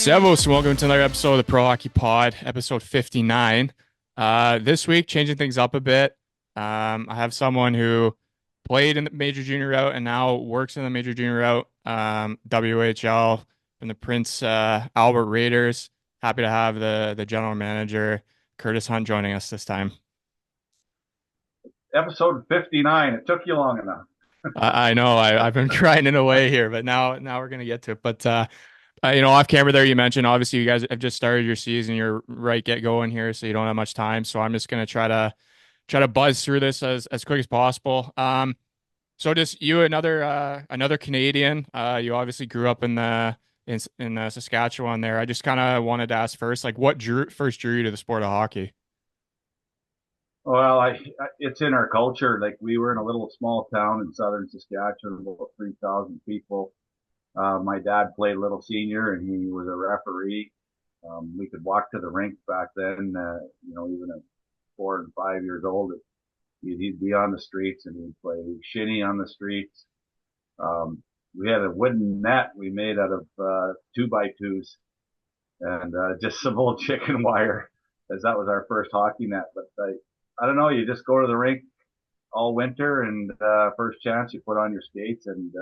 Servus, and welcome to another episode of the Pro Hockey Pod, episode 59. This week, changing things up a bit. I have someone who played in the major junior route and now works in the major junior route, WHL from the Prince Albert Raiders. Happy to have the general manager, Curtis Hunt, joining us this time. Episode 59. It took you long enough. I know I've been grinding away here, but now we're gonna get to it. But off camera there, you mentioned obviously you guys have just started your season. You're right get going here, so you don't have much time. So I'm just gonna try to buzz through this as quick as possible. So just you, another Canadian. You obviously grew up in Saskatchewan there. I just kind of wanted to ask first, like, what first drew you to the sport of hockey? Well, it's in our culture. Like we were in a little small town in southern Saskatchewan, about 3,000 people. My dad played little senior, and he was a referee. We could walk to the rink back then. Even at 4 and 5 years old, he'd be on the streets and he'd play shinny on the streets. We had a wooden net we made out of 2x2s and just some old chicken wire, as that was our first hockey net. But I don't know. You just go to the rink all winter, and first chance you put on your skates. And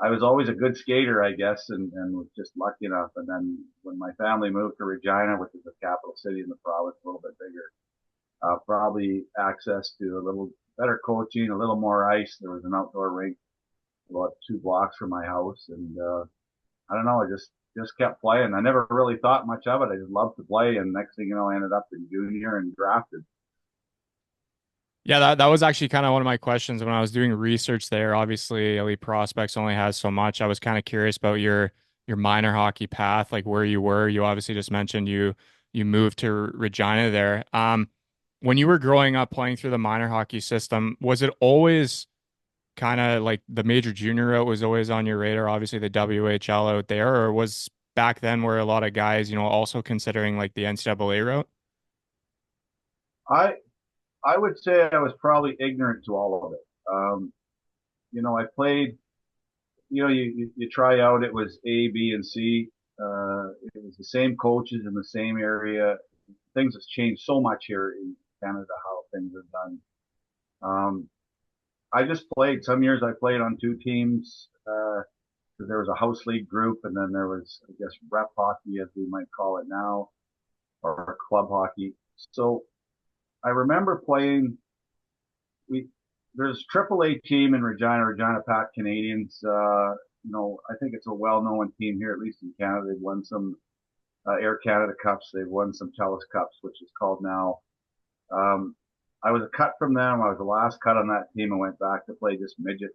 I was always a good skater, I guess, and was just lucky enough. And then when my family moved to Regina, which is the capital city in the province, a little bit bigger, probably access to a little better coaching, a little more ice. There was an outdoor rink about 2 blocks from my house, and I don't know. I just kept playing. I never really thought much of it. I just loved to play, and next thing you know, I ended up in junior and drafted. Yeah, that was actually kind of one of my questions when I was doing research there. Obviously, Elite Prospects only has so much. I was kind of curious about your minor hockey path, like where you were. You obviously just mentioned you moved to Regina there. When you were growing up playing through the minor hockey system, was it always kind of like the major junior route was always on your radar? Obviously, the WHL out there, or was back then where a lot of guys, also considering like the NCAA route? I I would say I was probably ignorant to all of it. I played. You try out. It was A, B, and C. It was the same coaches in the same area. Things have changed so much here in Canada how things are done. Um, I just played. Some years I played on two teams because there was a house league group, and then there was, I guess, rep hockey, as we might call it now, or club hockey. So I remember playing. We There's AAA team in Regina Pat Canadians. I think it's a well-known team here, at least in Canada. They've won some Air Canada Cups. They've won some TELUS Cups, which is called now. Um, I was a cut from them. I was the last cut on that team and went back to play just midget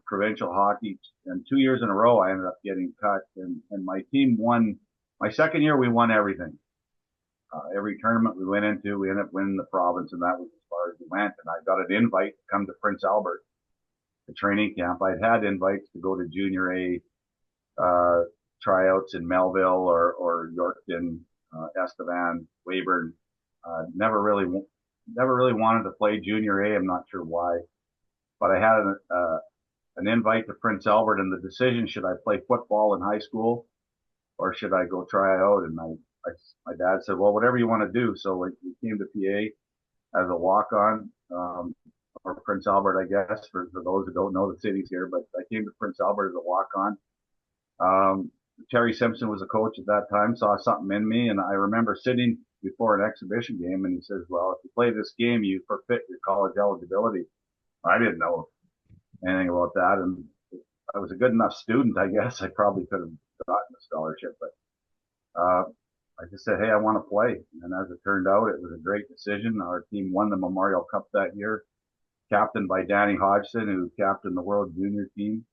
provincial hockey. And 2 years in a row, I ended up getting cut. And my team won. My second year, we won everything. Every tournament we went into, we ended up winning the province, and that was as far as we went. And I got an invite to come to Prince Albert, the training camp. I'd had invites to go to Junior A uh, tryouts in Melville or Yorkton, Estevan, Weyburn. Never really wanted to play Junior A. I'm not sure why, but I had an invite to Prince Albert, and the decision, should I play football in high school or should I go try out? And my dad said, well, whatever you want to do. So like we came to PA as a walk on, or Prince Albert, I guess, for those who don't know the cities here, but I came to Prince Albert as a walk on. Terry Simpson was a coach at that time, saw something in me. And I remember sitting before an exhibition game, and he says, well, if you play this game, you forfeit your college eligibility. I didn't know anything about that. And I was a good enough student, I guess. I probably could have gotten a scholarship, but I just said, hey, I want to play. And as it turned out, it was a great decision. Our team won the Memorial Cup that year, captained by Danny Hodgson, who captained the World Junior team.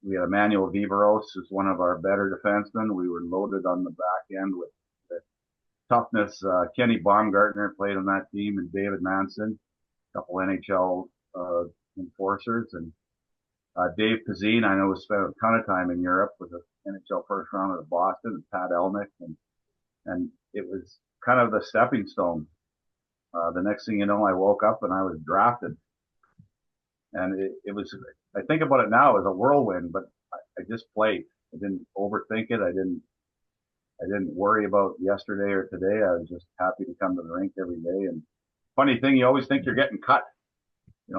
We had Emmanuel Viveros, who's one of our better defensemen. We were loaded on the back end with toughness. Kenny Baumgartner played on that team, and David Manson, a couple NHL enforcers. And Dave Pazine, I know, has spent a ton of time in Europe with the NHL first rounder of Boston, and Pat Elnick. And it was kind of the stepping stone. The next thing you know, I woke up and I was drafted. And it was, I think about it now as a whirlwind, but I just played. I didn't overthink it. I didn't worry about yesterday or today. I was just happy to come to the rink every day. And funny thing, you always think you're getting cut.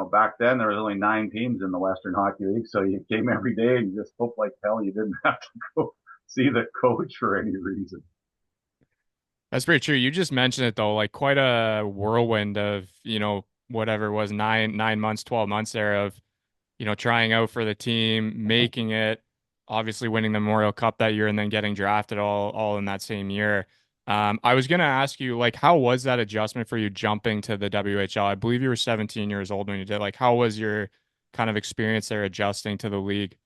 Back then there was only 9 teams in the Western Hockey League, so you came every day and you just hoped like hell you didn't have to go see the coach for any reason. That's pretty true. You just mentioned it though, like quite a whirlwind of, whatever it was, 9 months, 12 months there of, trying out for the team, making it, obviously winning the Memorial Cup that year and then getting drafted all in that same year. I was gonna ask you, like, how was that adjustment for you jumping to the WHL? I believe you were 17 years old when you did. Like, how was your kind of experience there adjusting to the league?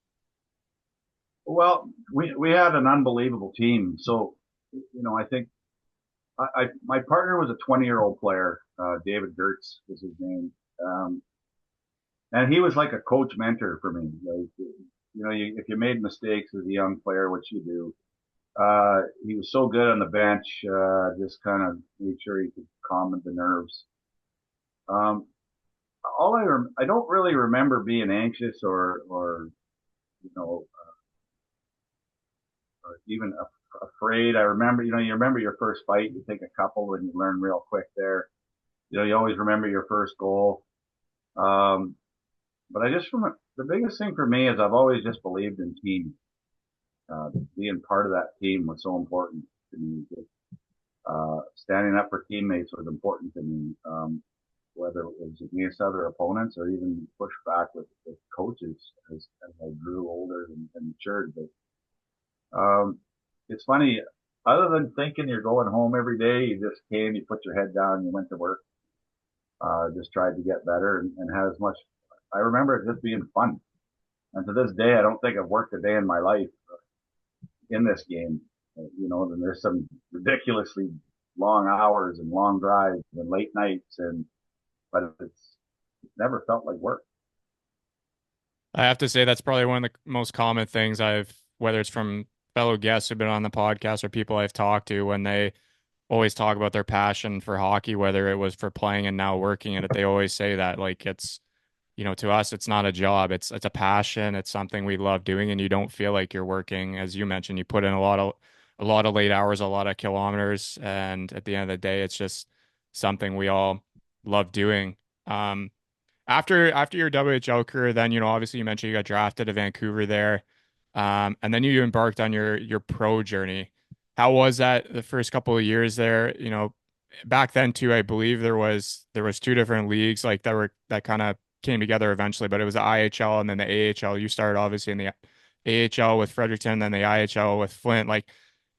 Well, we had an unbelievable team. So, I think my partner was a 20-year-old player. David Gertz was his name. And he was like a coach mentor for me. Like, if you made mistakes as a young player, which you do, he was so good on the bench, just kind of made sure he could calm the nerves. Um, I don't really remember being anxious or you know, or even afraid. I remember, you remember your first fight, you take a couple and you learn real quick there. You always remember your first goal. Um, but I just remember the biggest thing for me is I've always just believed in team. Being part of that team was so important to me. Standing up for teammates was important to me, whether it was against other opponents or even push back with coaches as I grew older and matured. But it's funny, other than thinking you're going home every day, you just came, you put your head down, you went to work, just tried to get better and had as much. I remember it just being fun. And to this day, I don't think I've worked a day in my life in this game. Then there's some ridiculously long hours and long drives and late nights, but it's never felt like work. I have to say that's probably one of the most common things whether it's from fellow guests who've been on the podcast or people I've talked to, when they always talk about their passion for hockey, whether it was for playing and now working in it, they always say that like it's, to us, it's not a job. It's a passion. It's something we love doing, and you don't feel like you're working. As you mentioned, you put in a lot of late hours, a lot of kilometers, and at the end of the day, it's just something we all love doing. Um, after your WHL career, then obviously you mentioned you got drafted to Vancouver there, and then you embarked on your pro journey. How was that the first couple of years there? Back then too, I believe there was two different leagues like that kind of came together eventually, but it was the IHL and then the AHL. You started obviously in the AHL with Fredericton, then the IHL with Flint. Like,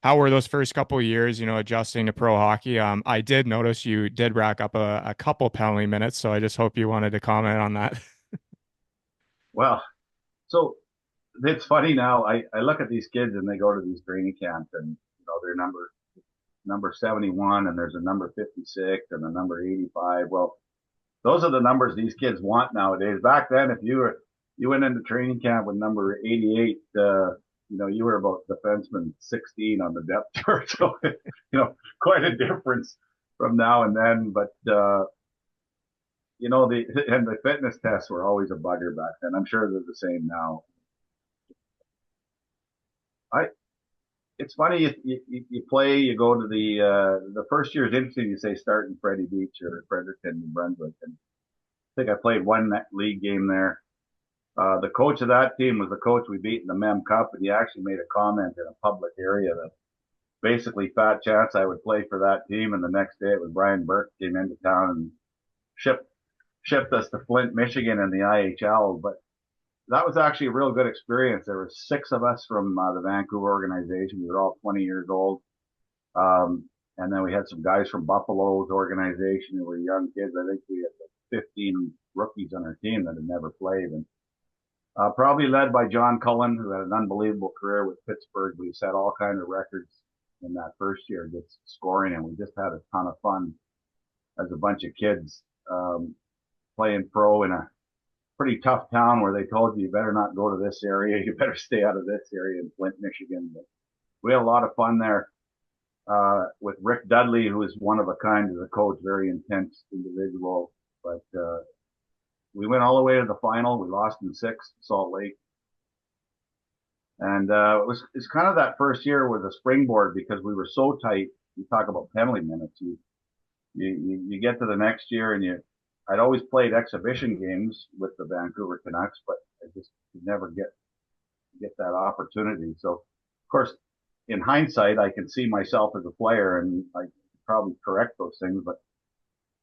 how were those first couple of years, adjusting to pro hockey? I did notice you did rack up a couple penalty minutes, so I just hope you wanted to comment on that. Well, so it's funny now. I look at these kids and they go to these training camps and they're number 71 and there's a number 56 and a number 85. Well, those are the numbers these kids want nowadays. Back then, if you went into training camp with number 88, you were about defenseman 16 on the depth chart. So, quite a difference from now and then. But the fitness tests were always a bugger back then. I'm sure they're the same now. I It's funny you play, you go to the first year is interesting. You say start in Freddie Beach or Fredericton, New Brunswick, and I think I played one league game there. The coach of that team was the coach we beat in the Mem Cup, and he actually made a comment in a public area that basically fat chance I would play for that team. And the next day it was Brian Burke came into town and shipped shipped us to Flint, Michigan in the IHL. But that was actually a real good experience. There were 6 of us from the Vancouver organization. We were all 20 years old. And then we had some guys from Buffalo's organization who were young kids. I think we had like 15 rookies on our team that had never played. And probably led by John Cullen, who had an unbelievable career with Pittsburgh. We set all kinds of records in that first year, just scoring, and we just had a ton of fun as a bunch of kids playing pro in a pretty tough town where they told you better not go to this area, you better stay out of this area in Flint, Michigan. But we had a lot of fun there with Rick Dudley, who is one of a kind as a coach, very intense individual. But we went all the way to the final. We lost in 6, Salt Lake. And it's kind of that first year was a springboard because we were so tight. You talk about penalty minutes. You get to the next year and I'd always played exhibition games with the Vancouver Canucks, but I just could never get that opportunity. So, of course, in hindsight, I can see myself as a player, and I could probably correct those things, but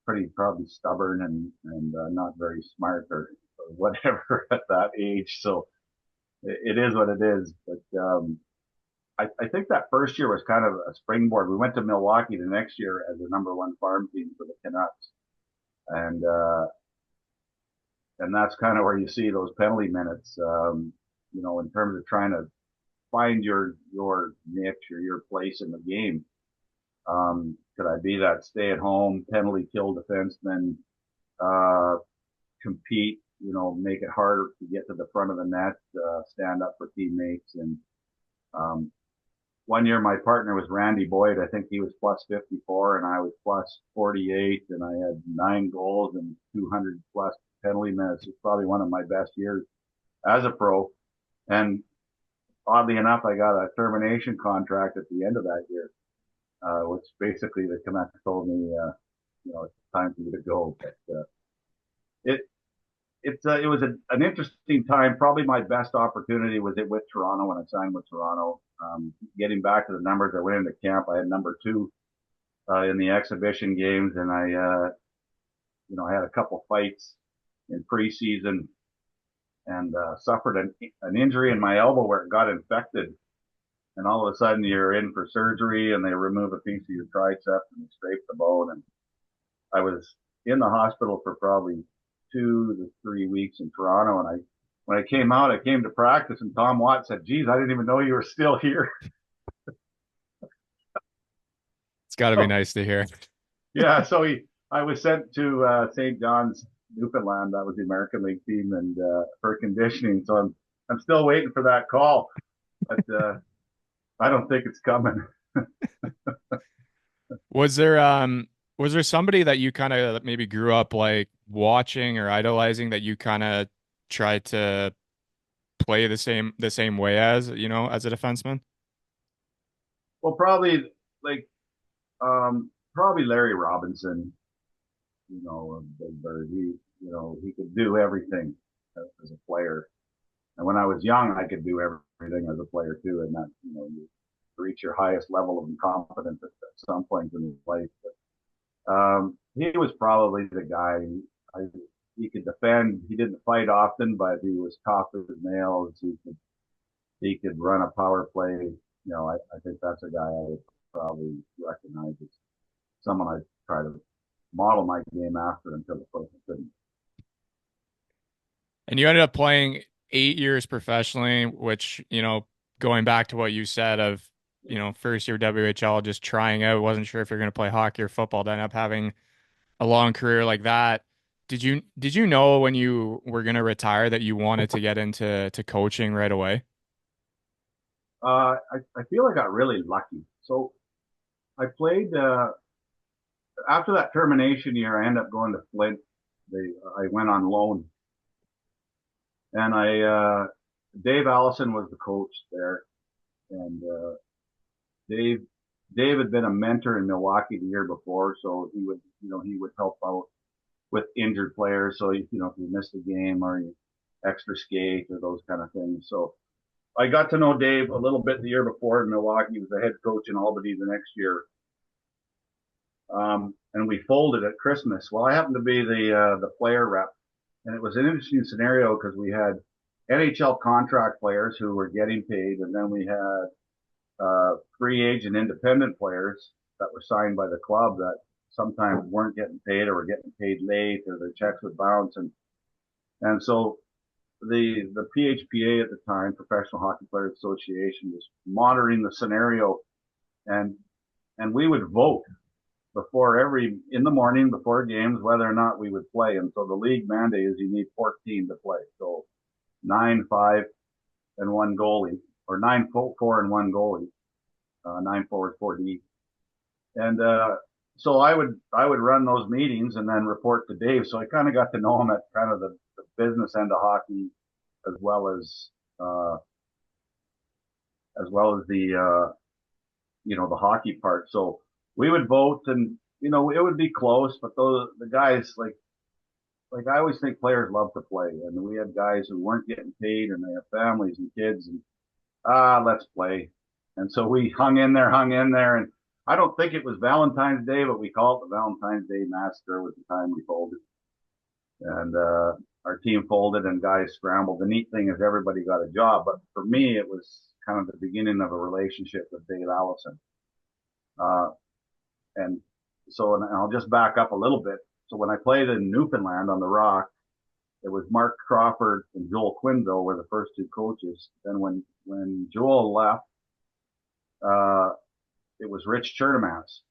pretty probably stubborn and not very smart or whatever at that age. So it is what it is. But I think that first year was kind of a springboard. We went to Milwaukee the next year as the number one farm team for the Canucks, and and that's kind of where you see those penalty minutes. In terms of trying to find your niche or your place in the game. Could I be that stay at home penalty kill defenseman, uh, compete, make it harder to get to the front of the net, stand up for teammates. And um, one year my partner was Randy Boyd. I think he was plus 54 and I was plus 48 and I had 9 goals and 200 plus penalty minutes. It's probably one of my best years as a pro. And oddly enough, I got a termination contract at the end of that year, which basically the Canucks told me, it's time for you to go. But it it was an interesting time. Probably my best opportunity was it with Toronto when I signed with Toronto. Getting back to the numbers, I went into camp. I had number two in the exhibition games, and I had a couple fights in preseason and suffered an injury in my elbow where it got infected. And all of a sudden, you're in for surgery, and they remove a piece of your tricep and scrape the bone. And I was in the hospital for probably 2 to 3 weeks in Toronto. And when I came out, I came to practice, and Tom Watt said, "Geez, I didn't even know you were still here." It's got to be So nice to hear. yeah, I was sent to St. John's, Newfoundland. That was the American League team, and for conditioning. So I'm still waiting for that call, but I don't think it's coming. Was there was there somebody that you kind of maybe grew up like watching or idolizing that you kind of tried to play the same way as, as a defenseman? Well, probably like probably Larry Robinson. Big bird. He could do everything as a player. And when I was young, I could do everything as a player too. And that, you reach your highest level of competence at some point in life. But he was probably the guy. He could defend. He didn't fight often, but he was tough as nails. He could run a power play. I think that's a guy I would probably recognize as someone I'd try to model my game after until the coach couldn't. And you ended up playing 8 years professionally, which, going back to what you said of, first year WHL, just trying out, wasn't sure if you're going to play hockey or football, to end up having a long career like that. Did you know when you were going to retire that you wanted to get into coaching right away? I feel I got really lucky. So I played after that termination year. I ended up going to Flint. I went on loan, and Dave Allison was the coach there, and Dave Dave had been a mentor in Milwaukee the year before, so he would help out with injured players. So if you missed a game or you extra skate or those kind of things. So I got to know Dave a little bit the year before in Milwaukee. He was the head coach in Albany the next year. And we folded at Christmas. Well, I happened to be the player rep, and it was an interesting scenario because we had NHL contract players who were getting paid, and then we had free agent independent players that were signed by the club that sometimes weren't getting paid or were getting paid late or their checks would bounce, and so the PHPA at the time, Professional Hockey Players Association, was monitoring the scenario, and we would vote in the morning before games whether or not we would play. And so the league mandate is you need 14 to play. So 9, 5, and one goalie, or 9, 4, and one goalie, 9 forward, 4D. And so I would run those meetings and then report to Dave. So I kind of got to know him at kind of the business end of hockey as well as as well as the hockey part. So we would vote, and it would be close, but the guys like I always think players love to play, and we had guys who weren't getting paid, and they have families and kids, and let's play. And so we hung in there, and I don't think it was Valentine's Day, but we called it the Valentine's Day Massacre. Was the time we folded, and our team folded, and guys scrambled. The neat thing is everybody got a job, but for me, it was kind of the beginning of a relationship with Dave Allison. Uh, and so, and I'll just back up a little bit. So when I played in Newfoundland on the Rock, it was Mark Crawford and Joel Quinville were the first two coaches. Then when Joel left, uh, it was Rich Chernemas,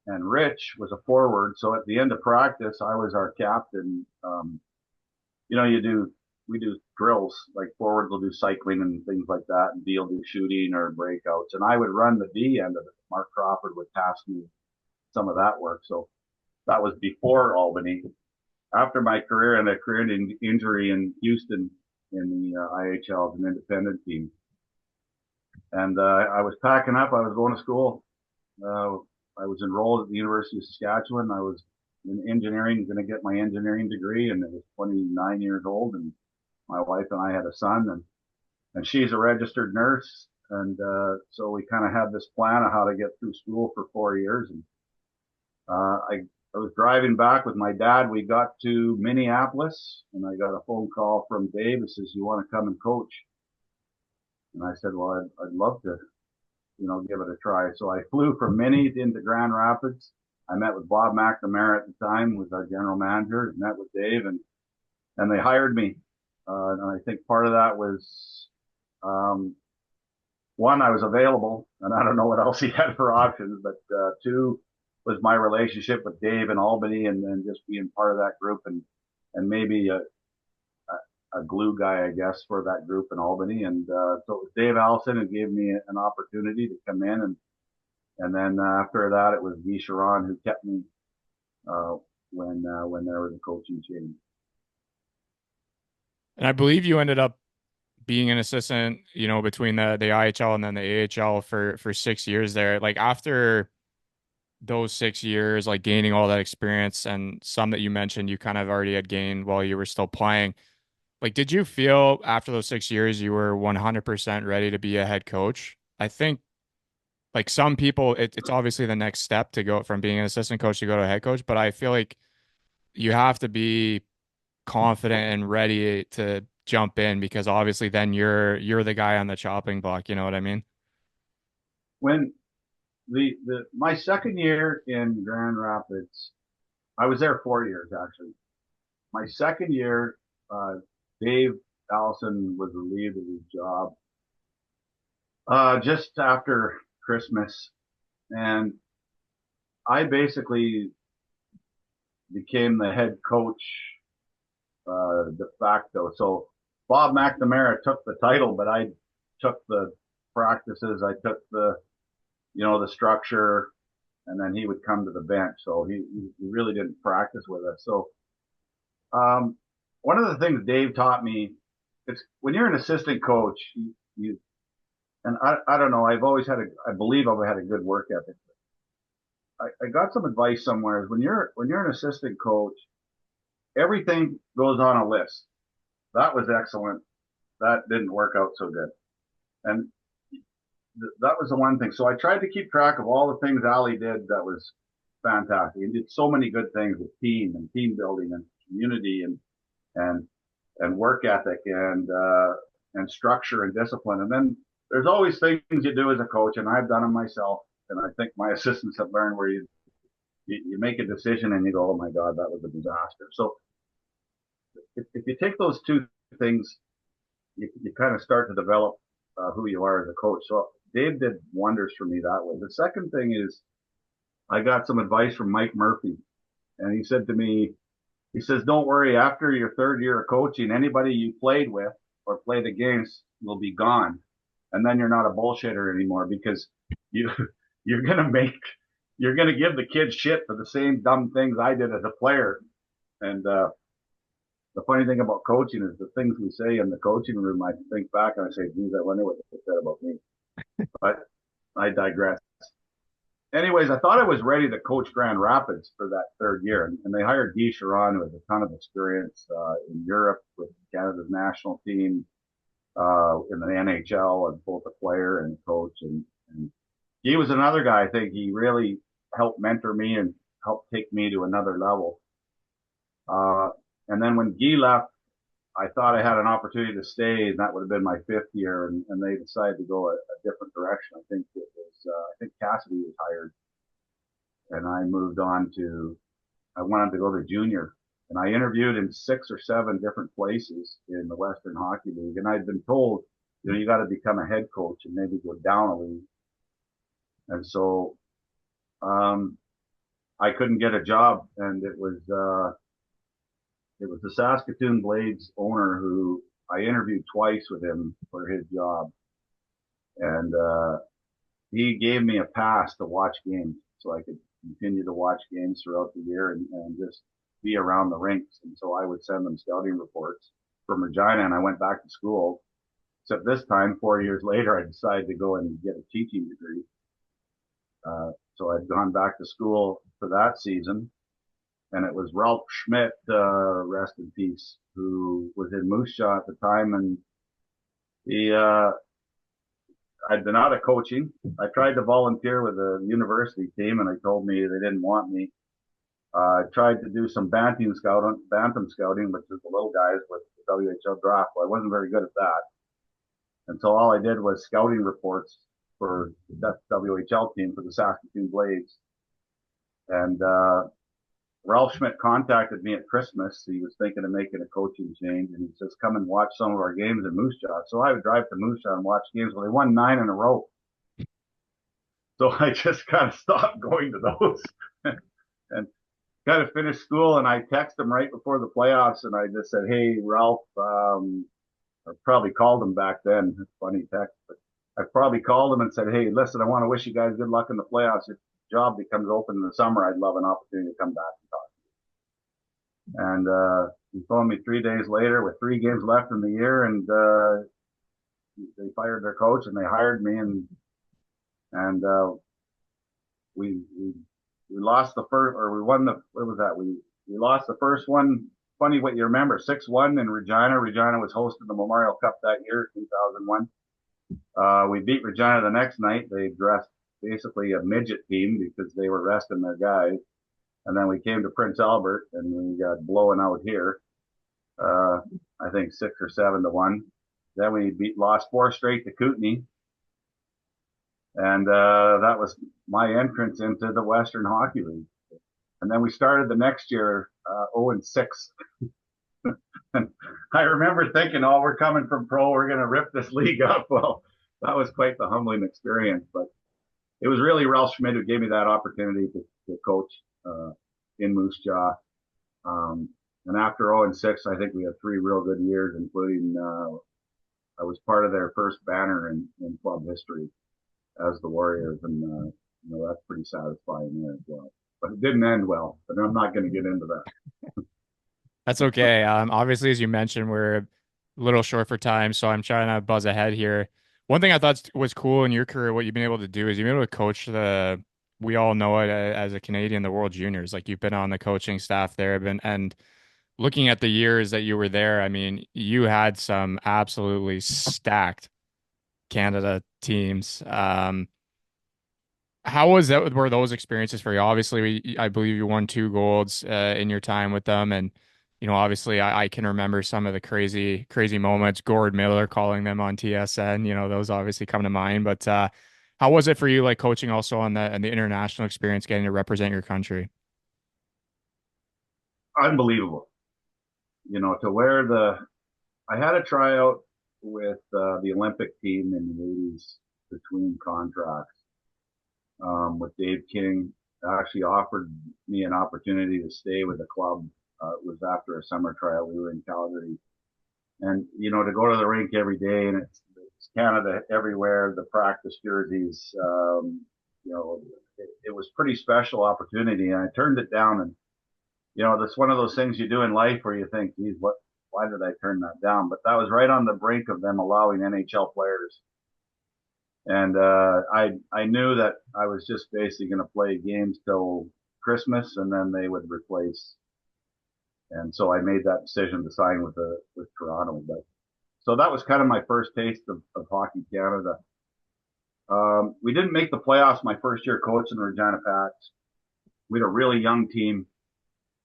and Rich was a forward. So at the end of practice, I was our captain. You know, we do drills like forwards will do cycling and things like that, and D will do shooting or breakouts, and I would run the D end of it. Mark Crawford would task me some of that work. So that was before Albany. After my career and a career injury in Houston in the IHL as an independent team, and I was packing up. I was going to school. Uh, I was enrolled at the University of Saskatchewan. I was in engineering, going to get my engineering degree, and I was 29 years old, and my wife and I had a son, and she's a registered nurse, and so we kind of had this plan of how to get through school for 4 years, and I was driving back with my dad. We got to Minneapolis, and I got a phone call from Dave. He says, "You want to come and coach?" And I said, "Well, I'd love to, give it a try." So I flew from Minnie into Grand Rapids. I met with Bob McNamara at the time, was our general manager. Met with Dave, and they hired me. And I think part of that was um, one, I was available, and I don't know what else he had for options, but two was my relationship with Dave in Albany, and just being part of that group, and maybe a glue guy, I guess, for that group in Albany. And so it was Dave Allison who gave me an opportunity to come in, and then after that, it was Guy Sharon who kept me uh, when there was a coaching change. And I believe you ended up being an assistant, between the IHL and then the AHL for 6 years there. Like after those 6 years, like gaining all that experience and some that you mentioned you kind of already had gained while you were still playing. Like, did you feel after those 6 years you were 100% ready to be a head coach? I think like some people, it's obviously the next step to go from being an assistant coach to go to a head coach, but I feel like you have to be confident and ready to jump in because obviously then you're the guy on the chopping block, you know what I mean? When the my second year in Grand Rapids, I was there 4 years actually. My second year, uh, Dave Allison was relieved of his job just after Christmas, and I basically became the head coach de facto. So Bob McNamara took the title, but I took the practices. I took the structure, and then he would come to the bench. So he really didn't practice with us. So um, one of the things Dave taught me, it's when you're an assistant coach, you and I don't know, I believe I've had a good work ethic. I got some advice somewhere is when you're an assistant coach, everything goes on a list. That was excellent. That didn't work out so good. And that was the one thing. So I tried to keep track of all the things Ali did that was fantastic. He did so many good things with team and team building and community and and work ethic and structure and discipline. And then there's always things you do as a coach, and I've done them myself. And I think my assistants have learned where you make a decision and you go, oh my God, that was a disaster. So if you take those two things, you kind of start to develop who you are as a coach. So Dave did wonders for me that way. The second thing is I got some advice from Mike Murphy, and he said to me, he says, don't worry, after your third year of coaching, anybody you played with or played against will be gone. And then you're not a bullshitter anymore because you, you're going to you're going to give the kids shit for the same dumb things I did as a player. And, the funny thing about coaching is the things we say in the coaching room, I think back and I say, geez, I wonder what they said about me. But I digress. Anyways, I thought I was ready to coach Grand Rapids for that third year, and they hired Guy Charon, who has a ton of experience in Europe with Canada's national team, in the NHL, and both a player and a coach. And he was another guy. I think he really helped mentor me and helped take me to another level. Uh, and then when Guy left, I thought I had an opportunity to stay, and that would have been my fifth year. And they decided to go a different direction. I think it was, I think Cassidy was hired, and I moved on to, I wanted to go to junior. And I interviewed in 6 or 7 different places in the Western Hockey League. And I'd been told, you got to become a head coach and maybe go down a league. And so, um, I couldn't get a job, and it was the Saskatoon Blades owner who I interviewed twice with him for his job, and he gave me a pass to watch games, so I could continue to watch games throughout the year and just be around the rinks. And so I would send them scouting reports from Regina, and I went back to school. Except this time, 4 years later, I decided to go and get a teaching degree. So I'd gone back to school for that season, and it was Ralph Schmidt, rest in peace, who was in Moose Jaw at the time, and he I'd been out of coaching. I tried to volunteer with the university team, and they told me they didn't want me. I tried to do some bantam scouting, which is the little guys with the WHL draft. But I wasn't very good at that, and so all I did was scouting reports for the WHL team for the Saskatoon Blades. And Ralph Schmidt contacted me at Christmas. He was thinking of making a coaching change, and he says, "Come and watch some of our games in Moose Jaw." So I would drive to Moose Jaw and watch games. Well, they won 9 in a row, so I just kind of stopped going to those and kind of finished school. And I texted him right before the playoffs, and I just said, "Hey, Ralph," I probably called him back then. It's a funny text, but I probably called him and said, "Hey, listen, I want to wish you guys good luck in the playoffs. If the job becomes open in the summer, I'd love an opportunity to come back and talk." And he phoned me 3 days later with 3 games left in the year, and they fired their coach and they hired me, and we lost the first, or we won the, what was that? We lost the first one. Funny what you remember, 6-1 in Regina. Regina was hosting the Memorial Cup that year, 2001. We beat Regina the next night. They dressed basically a midget team because they were resting their guys. And then we came to Prince Albert and we got blown out here. Uh, I think 6 or 7 to 1. Then we lost 4 straight to Kootenay, and that was my entrance into the Western Hockey League. And then we started the next year 0-6. And I remember thinking, "Oh, we're coming from pro, we're going to rip this league up." Well, that was quite the humbling experience, but it was really Ralph Schmidt who gave me that opportunity to coach uh, in Moose Jaw. Um, and after 0-6, I think we had 3 real good years, including I was part of their first banner in club history as the Warriors, and that's pretty satisfying there as well. But it didn't end well. But I'm not going to get into that. That's okay. Obviously, as you mentioned, we're a little short for time, so I'm trying to buzz ahead here. One thing I thought was cool in your career, what you've been able to do is you've been able to coach we all know it as a Canadian, the World Juniors. Like you've been on the coaching staff there, and looking at the years that you were there, I mean, you had some absolutely stacked Canada teams. How was that? Were those experiences for you? Obviously, I believe you won 2 golds in your time with them, and obviously, I can remember some of the crazy, crazy moments. Gord Miller calling them on TSN, those obviously come to mind. But how was it for you, like coaching also on the international experience, getting to represent your country? Unbelievable. To wear I had a tryout with the Olympic team in the 80s between contracts with Dave King. Actually offered me an opportunity to stay with the club. It was after a summer trial. We were in Calgary, and to go to the rink every day, and it's Canada everywhere. The practice jerseys, it was pretty special opportunity, and I turned it down. And that's one of those things you do in life where you think, "Geez, why did I turn that down?" But that was right on the brink of them allowing NHL players And I knew that I was just basically going to play games till Christmas, and then they would replace. And so I made that decision to sign with Toronto. But so that was kind of my first taste of Hockey Canada. We didn't make the playoffs my first year coaching Regina Pats. We had a really young team.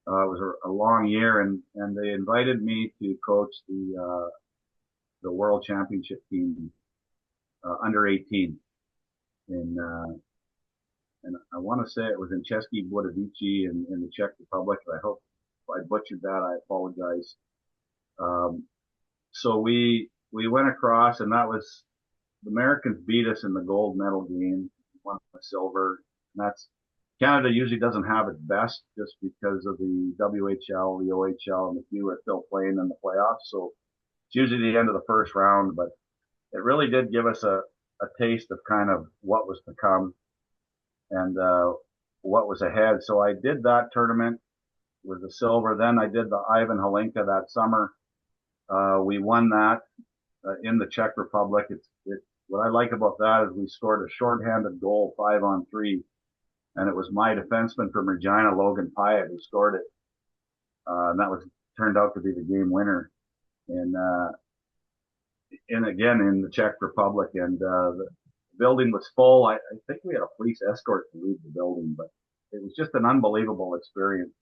It was a long year, and they invited me to coach the World Championship team under 18 in and I want to say it was in Český Budějovice in the Czech Republic. I hope if I butchered that, I apologize. Um, so we went across, and that was the Americans beat us in the gold medal game, won the silver. And that's Canada usually doesn't have its best just because of the WHL, the OHL, and the few are still playing in the playoffs. So it's usually the end of the first round, but it really did give us a taste of kind of what was to come and what was ahead. So I did that tournament with the silver. Then I did the Ivan Halinka that summer. We won that in the Czech Republic. What I like about that is we scored a shorthanded goal 5-on-3, and it was my defenseman from Regina, Logan Pyatt, who scored it, and that was turned out to be the game winner. And again in the Czech Republic, and the building was full. I think we had a police escort to leave the building, but it was just an unbelievable experience.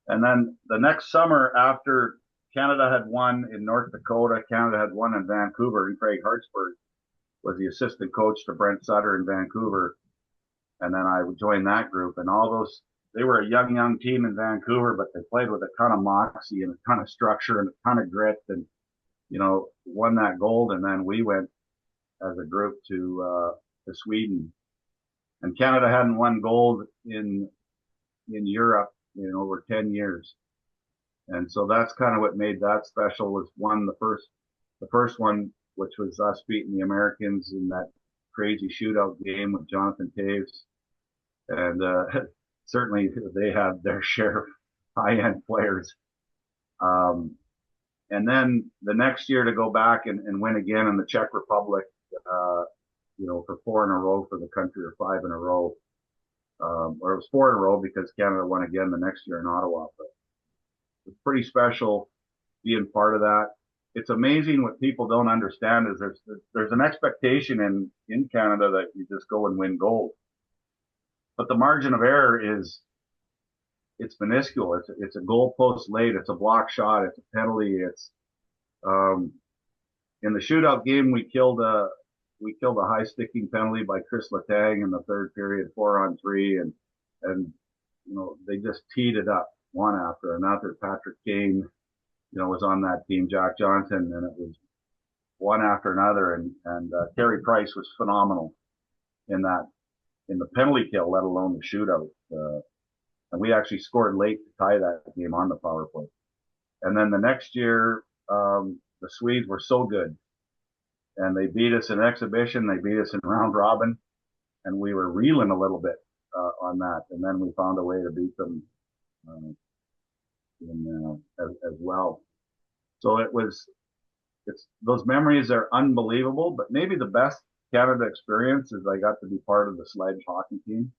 And then the next summer, after Canada had won in North Dakota, Canada had won in Vancouver, and Craig Hartsburg was the assistant coach to Brent Sutter in Vancouver. And then I joined that group, and all those, they were a young team in Vancouver, but they played with a ton of moxie and a ton of structure and a ton of grit, and won that gold. And then we went as a group to Sweden, and Canada hadn't won gold in Europe in over 10 years. And so that's kind of what made that special, was one, the first one, which was us beating the Americans in that crazy shootout game with Jonathan Taves. And certainly they had their share of high end players. Um, and then the next year to go back and win again in the Czech Republic, uh, for four in a row for the country, or five in a row. Or it was four in a row because Canada won again the next year in Ottawa. But it's pretty special being part of that. It's amazing what people don't understand is there's an expectation in Canada that you just go and win gold, but the margin of error is it's minuscule. It's a goal post late, it's a block shot, it's a penalty. It's um, in the shootout game we killed a high sticking penalty by Chris Letang in the third period, 4-on-3, and they just teed it up one after another. Patrick Kane, was on that team, Jack Johnson, and it was one after another. And Carey Price was phenomenal in the penalty kill, let alone the shootout. And we actually scored late to tie that game on the power play. And then the next year, the Swedes were so good, and they beat us in exhibition. They beat us in round robin, and we were reeling a little bit on that. And then we found a way to beat them as well. So it's those memories are unbelievable. But maybe the best Canada experience is I got to be part of the sledge hockey team.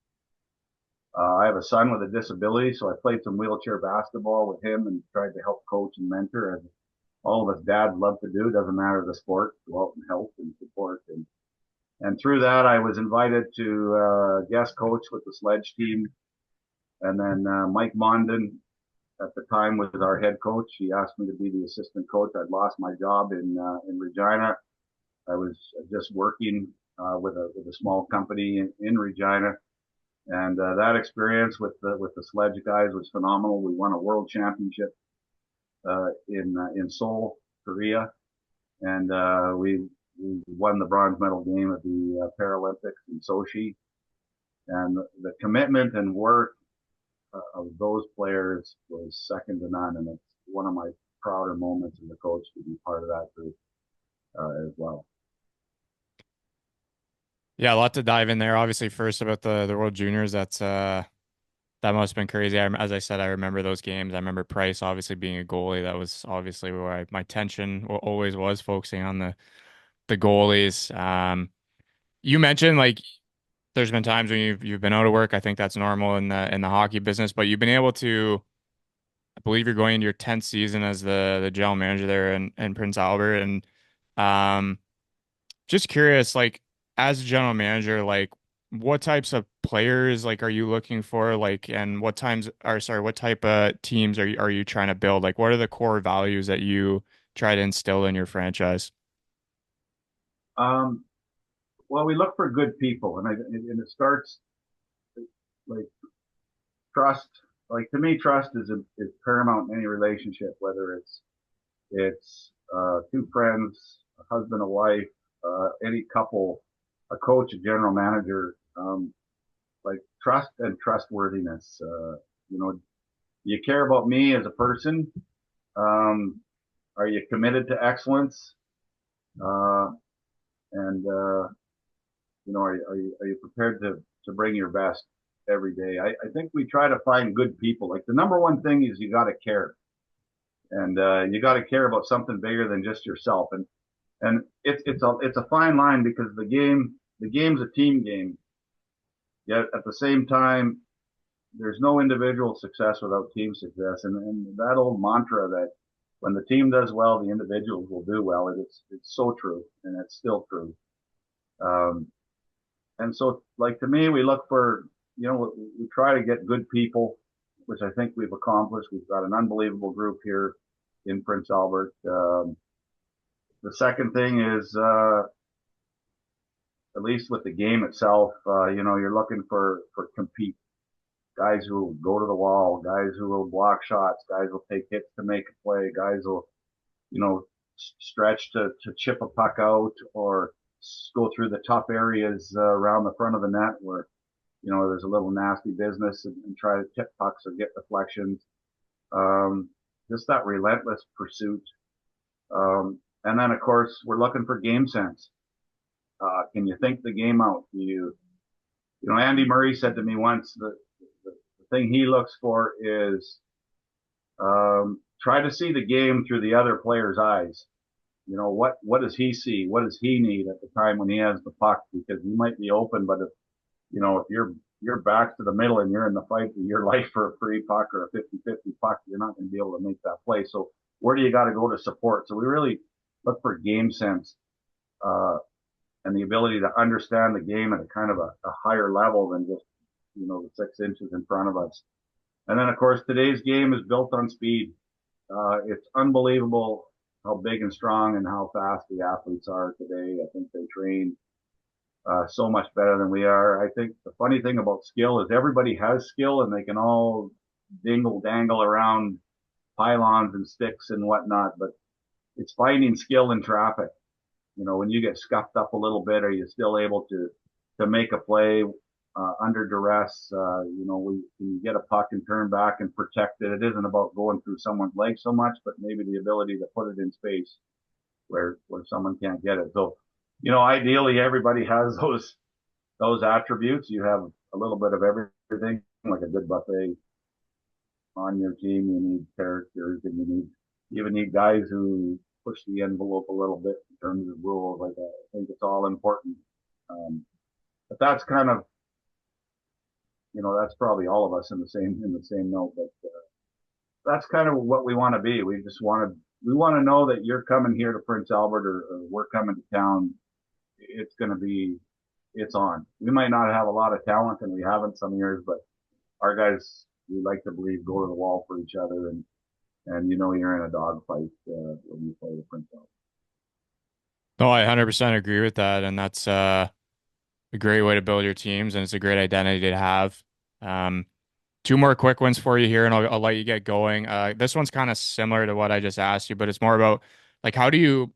I have a son with a disability, so I played some wheelchair basketball with him and tried to help coach and mentor, as all of us dads love to do. Doesn't matter the sport, go out and help and support. And through that, I was invited to guest coach with the sledge team. And then Mike Mondin, at the time, was our head coach. He asked me to be the assistant coach. I'd lost my job in Regina. I was just working with a small company in Regina, and that experience with the sledge guys was phenomenal. We won a world championship in Seoul, Korea, and we won the bronze medal game at the Paralympics in Sochi. And the commitment and work of those players was second to none, and it's one of my prouder moments as a coach to be part of that group as well. Yeah, a lot to dive in there. Obviously, first about the World Juniors, that must have been crazy. As I said, I remember those games. I remember Price obviously being a goalie. That was obviously where my attention always was, focusing on the goalies. You mentioned like there's been times when you've been out of work. I think that's normal in the hockey business, but you've been able to. I believe you're going into your 10th season as the general manager there in Prince Albert, and um, just curious, like as a general manager, like what types of players like are you looking for, like, and what times are sorry, what type of teams are you trying to build? Like, what are the core values that you try to instill in your franchise? Um, well, we look for good people, and it starts like trust. Like to me, trust is paramount in any relationship, whether it's two friends, a husband, a wife, any couple, a coach, a general manager. Like trust and trustworthiness. You know, you care about me as a person. Um, are you committed to excellence? Uh, and are you prepared to bring your best every day? I think we try to find good people. Like the number one thing is you got to care, and you got to care about something bigger than just yourself. And it's a fine line because the game's a team game. Yet at the same time, there's no individual success without team success. And that old mantra that when the team does well, the individuals will do well. It's so true, and it's still true. Um, and so, like to me, we look for we try to get good people, which I think we've accomplished. We've got an unbelievable group here in Prince Albert. The second thing is, at least with the game itself, you're looking for compete guys who will go to the wall, guys who will block shots, guys will take hits to make a play, guys will, you know, stretch to chip a puck out or go through the tough areas around the front of the net where, there's a little nasty business and try to tip pucks or get deflections. Just that relentless pursuit. And then, of course, we're looking for game sense. Can you think the game out? Andy Murray said to me once that the thing he looks for is try to see the game through the other player's eyes. What does he see? What does he need at the time when he has the puck? Because he might be open, but if you're back to the middle and you're in the fight for your life for a free puck or a 50-50 puck, you're not going to be able to make that play. So where do you got to go to support? So we really look for game sense and the ability to understand the game at a kind of a higher level than just the 6 inches in front of us. And then of course today's game is built on speed. It's unbelievable how big and strong and how fast the athletes are today. I think they train so much better than we are. I think the funny thing about skill is everybody has skill and they can all dingle dangle around pylons and sticks and whatnot, but it's finding skill in traffic. When you get scuffed up a little bit, are you still able to make a play under duress? When you get a puck and turn back and protect it, it isn't about going through someone's leg so much, but maybe the ability to put it in space where someone can't get it. So, ideally everybody has those attributes. You have a little bit of everything, like a good buffet on your team. You need characters, and you even need guys who push the envelope a little bit in terms of rules. Like that. I think it's all important. But that's kind of that's probably all of us in the same note. But that's kind of what we want to be. We want to know that you're coming here to Prince Albert or we're coming to town. It's on. We might not have a lot of talent, and we haven't some years, but our guys, we like to believe, go to the wall for each other, and you're in a dogfight when you play the Prince Albert. No, I 100% agree with that, and that's a great way to build your teams, and it's a great identity to have. Um, Two more quick ones for you here, and I'll let you get going. This one's kind of similar to what I just asked you, but it's more about like how do you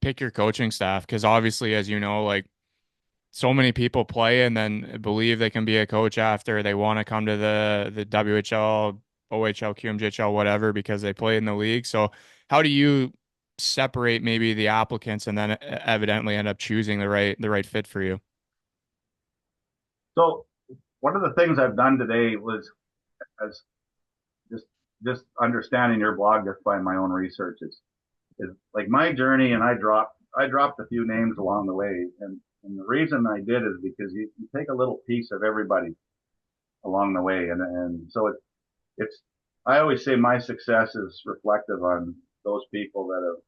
pick your coaching staff? Because obviously, as you know, like so many people play and then believe they can be a coach after they want to come to the WHL, OHL, QMJHL, whatever, because they play in the league. So how do you separate maybe the applicants and then evidently end up choosing the right fit for you? So one of the things I've done today was as just just understanding your blog just by my own research is like my journey, and I dropped I dropped a few names along the way, and the reason I did is because you take a little piece of everybody along the way, and so it's I always say my success is reflective on those people that have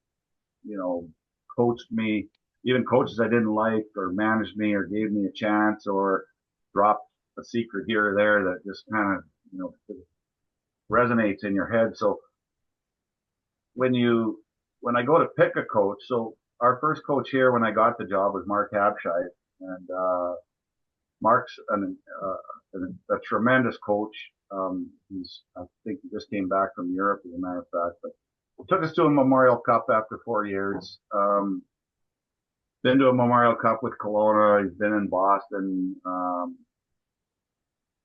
coached me, even coaches I didn't like, or managed me, or gave me a chance, or dropped a secret here or there that just kind of resonates in your head. So when you when I go to pick a coach, so our first coach here when I got the job was Mark Habshire, and Mark's a tremendous coach. I think he just came back from Europe, as a matter of fact, but took us to a Memorial Cup after 4 years. Been to a Memorial Cup with Kelowna. He's been in Boston.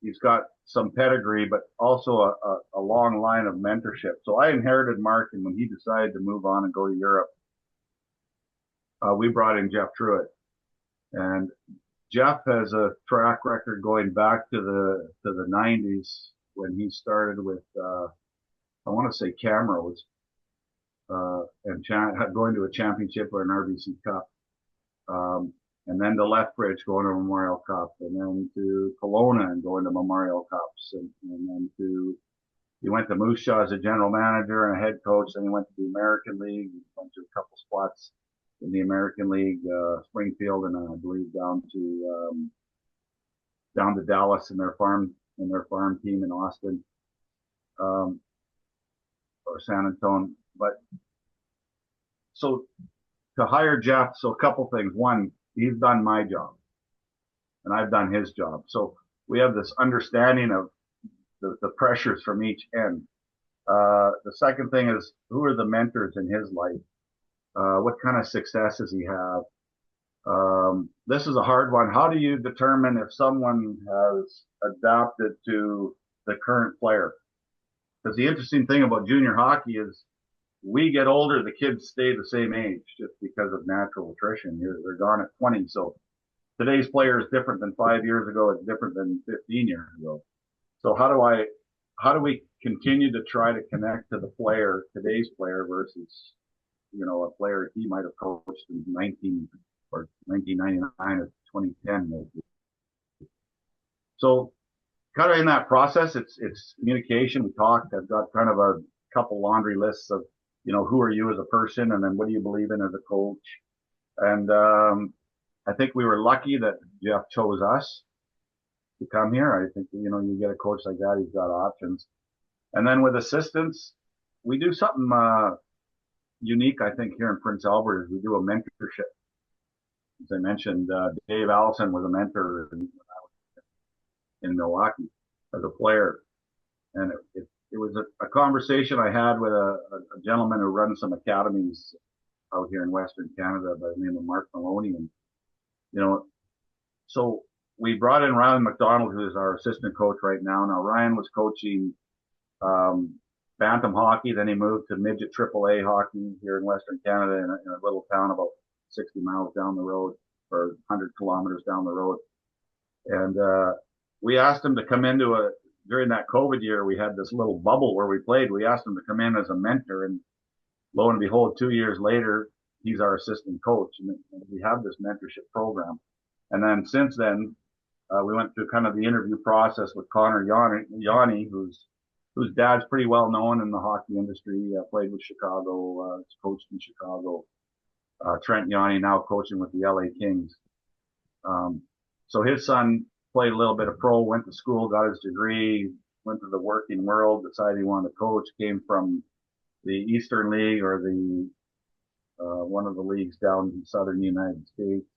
He's got some pedigree, but also a long line of mentorship. So I inherited Mark, and when he decided to move on and go to Europe, we brought in Jeff Truitt. And Jeff has a track record going back to the 90s when he started with I want to say Camrose and going to a championship or an RBC Cup. And then to Lethbridge going to Memorial Cup, and then to Kelowna and going to Memorial Cups, and then he went to Moose Jaw as a general manager and a head coach. Then he went to the American League. He went to a couple spots in the American League, Springfield, and I believe down to Dallas in their farm team in Austin, or San Antonio. But so to hire Jeff, so a couple things. One, he's done my job, and I've done his job. So we have this understanding of the pressures from each end. The second thing is, who are the mentors in his life? What kind of success does he have? This is a hard one. How do you determine if someone has adapted to the current player? Because the interesting thing about junior hockey is we get older, the kids stay the same age just because of natural attrition. They're gone at 20. So today's player is different than 5 years ago. It's different than 15 years ago. So how do we continue to try to connect to the player, today's player, versus, a player he might have coached in 1999 or 2010 maybe. So kind of in that process, it's communication. We talked. I've got kind of a couple laundry lists of, who are you as a person, and then what do you believe in as a coach? And I think we were lucky that Jeff chose us to come here. I think, you get a coach like that, he's got options. And then with assistants, we do something unique, I think, here in Prince Albert, is we do a mentorship. As I mentioned, Dave Allison was a mentor in Milwaukee as a player. And it was a conversation I had with a gentleman who runs some academies out here in Western Canada by the name of Mark Maloney. And, so we brought in Ryan McDonald, who is our assistant coach right now. Now, Ryan was coaching Bantam hockey. Then he moved to midget AAA hockey here in Western Canada in a little town about 60 miles down the road, or 100 kilometers down the road. And we asked him to come during that COVID year, we had this little bubble where we played. We asked him to come in as a mentor, and lo and behold, 2 years later, he's our assistant coach. And we have this mentorship program. And then since then, we went through kind of the interview process with Connor Yanni, whose dad's pretty well known in the hockey industry. Played with Chicago, coached in Chicago. Trent Yanni now coaching with the LA Kings. So his son played a little bit of pro, went to school, got his degree, went to the working world, decided he wanted to coach, came from the Eastern League, or the one of the leagues down in southern United States.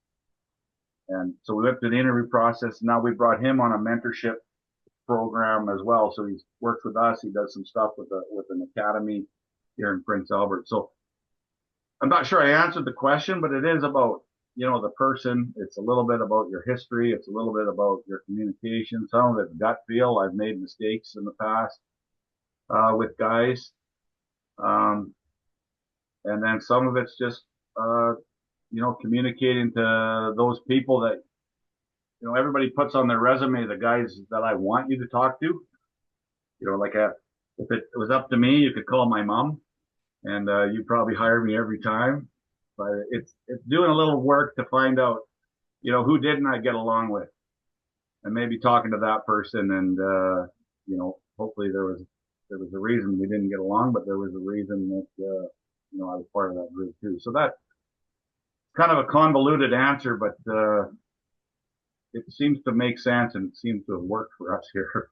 And so we went through the interview process. Now we brought him on a mentorship program as well. So he's works with us. He does some stuff with an academy here in Prince Albert. So I'm not sure I answered the question, but it is about, the person. It's a little bit about your history. It's a little bit about your communication. Some of it's gut feel. I've made mistakes in the past with guys. And then some of it's just, communicating to those people that, everybody puts on their resume the guys that I want you to talk to. If it was up to me, you could call my mom, and you'd probably hire me every time. but it's doing a little work to find out, who didn't I get along with, and maybe talking to that person, and hopefully there was a reason we didn't get along, but there was a reason that I was part of that group too. So that's kind of a convoluted answer, but it seems to make sense and it seems to have worked for us here.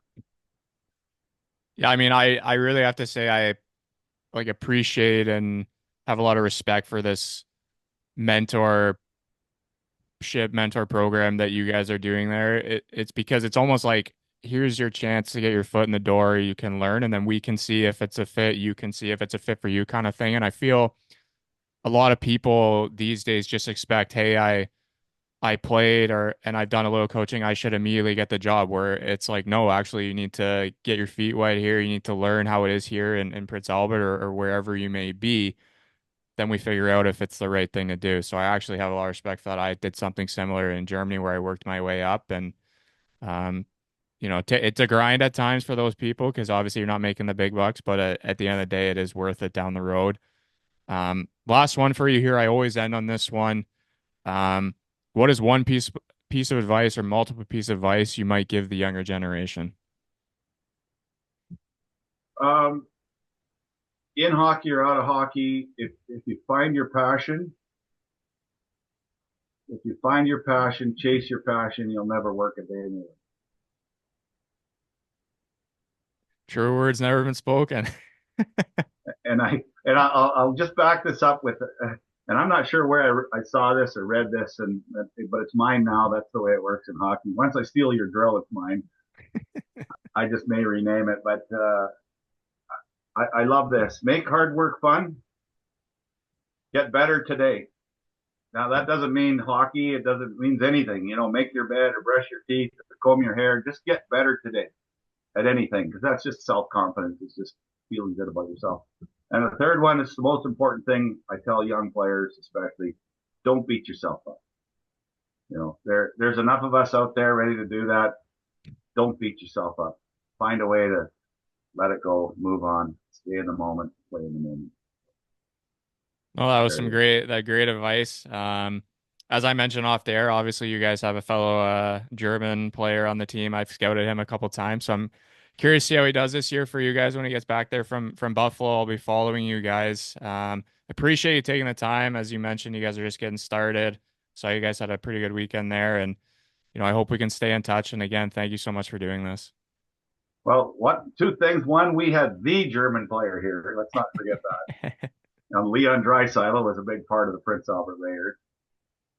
Yeah, I mean, I really have to say I like appreciate and have a lot of respect for this mentorship mentor program that you guys are doing there. It's because it's almost like here's your chance to get your foot in the door. You can learn, and then we can see if it's a fit. You can see if it's a fit for you, kind of thing. And I feel a lot of people these days just expect, hey, I played or and I've done a little coaching, I should immediately get the job. Where it's like, no, actually, you need to get your feet wet here. You need to learn how it is here in Prince Albert or wherever you may be. Then we figure out if it's the right thing to do. So I actually have a lot of respect for that. I did something similar in Germany where I worked my way up, and um, it's a grind at times for those people because obviously you're not making the big bucks, but at the end of the day, it is worth it down the road. Last one for you here. I always end on this one. Um, what is one piece of advice or multiple piece of advice you might give the younger generation? um, in hockey or out of hockey, if you find your passion, chase your passion, you'll never work a day in your life. True words never been spoken. And I'll just back this up with, and I'm not sure where I saw this or read this, but it's mine now. That's the way it works in hockey. Once I steal your drill, it's mine. I just may rename it, but I love this. Make hard work fun. Get better today. Now that doesn't mean hockey. It doesn't mean anything. Make your bed or brush your teeth or comb your hair. Just get better today at anything, because that's just self confidence. It's just feeling good about yourself. And the third one is the most important thing I tell young players, especially: don't beat yourself up. There's enough of us out there ready to do that. Don't beat yourself up. Find a way to let it go, move on, stay in the moment, play in the moment. Oh, that was There some you go. great advice. As I mentioned off there, obviously you guys have a fellow German player on the team. I've scouted him a couple times, so I'm curious to see how he does this year for you guys when he gets back there from Buffalo. I'll be following you guys. Appreciate you taking the time. As you mentioned, you guys are just getting started, so you guys had a pretty good weekend there, and I hope we can stay in touch. And again, thank you so much for doing this. Well, two things. One, we had the German player here. Let's not forget that. Leon Draisaitl was a big part of the Prince Albert Raiders.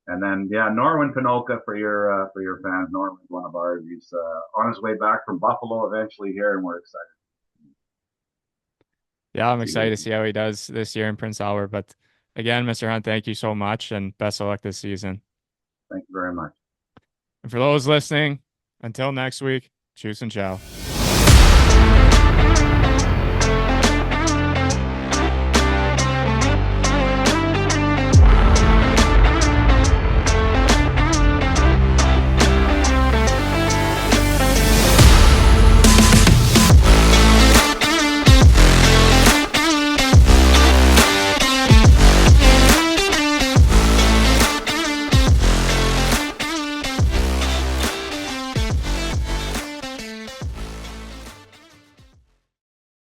And then, yeah, Norwin Pinoka for your fans. Norwin's one of ours. He's on his way back from Buffalo eventually here, and we're excited Yeah, I'm to see what excited to he can see how he does this year in Prince Albert. But again, Mr. Hunt, thank you so much and best of luck this season. Thank you very much. And for those listening, until next week, choose and ciao.